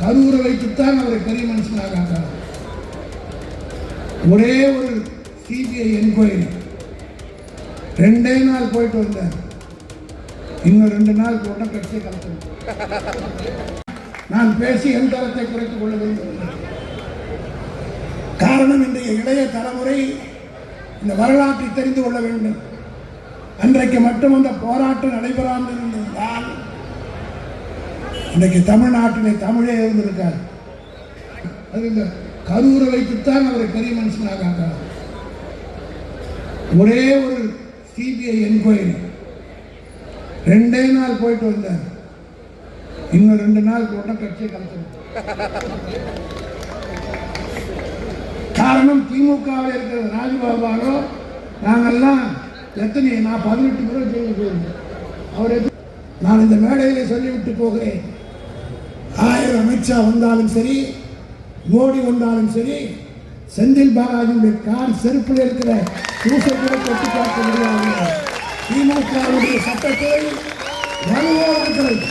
கரூரை வைத்துத்தான் அவரை பெரிய மனுஷனாக ஆக்கார். ஒரே ஒரு சிபிஐ என்கொயரி 2 நாள் போயிட்டு வந்தார். இன்னும் 2 நாள் போட்ட கட்சியை கலந்து நான் பேசி என் தரத்தை குறைத்துக் கொள்ள விரும்புகிறேன். காரணம், இன்றைய இளைய தலைமுறை இந்த வரலாற்றை தெரிந்து கொள்ள வேண்டும். அன்றைக்கு மட்டும் அந்த போராட்டம் நடைபெறாமல் இருந்திருந்தால் இன்றைக்கு தமிழ்நாட்டிலே தமிழே இருந்திருக்கார். அது இந்த கரூரை வைத்துத்தான் அவரை பெரிய மனுஷனாக ஆக்கார். ஒரே ஒரு சிபிஐ என்கொயரி 2 நாள் போயிட்டு வந்தார். இன்னும் 2 நாள் போட்ட கட்சியை கலந்து காரணம், திமுகவில் இருக்கிற ராஜ்பாபாரோ நாங்கள்லாம் எத்தனை, நான் 18 முறை ஜெயிலுக்கு போயிருந்தேன். அவர் நான் இந்த மேடையிலே சொல்லிவிட்டு போகிறேன், 1000 அமித்ஷா வந்தாலும் சரி, மோடி வந்தாலும் சரி, செந்தில் பாலாஜியுடைய கார் செருப்பில் இருக்கிற தூசை கூட தொட்டு பார்க்க முடியாது. திமுகவுடைய சட்டத்தை வலுவோடு இருக்கிறது.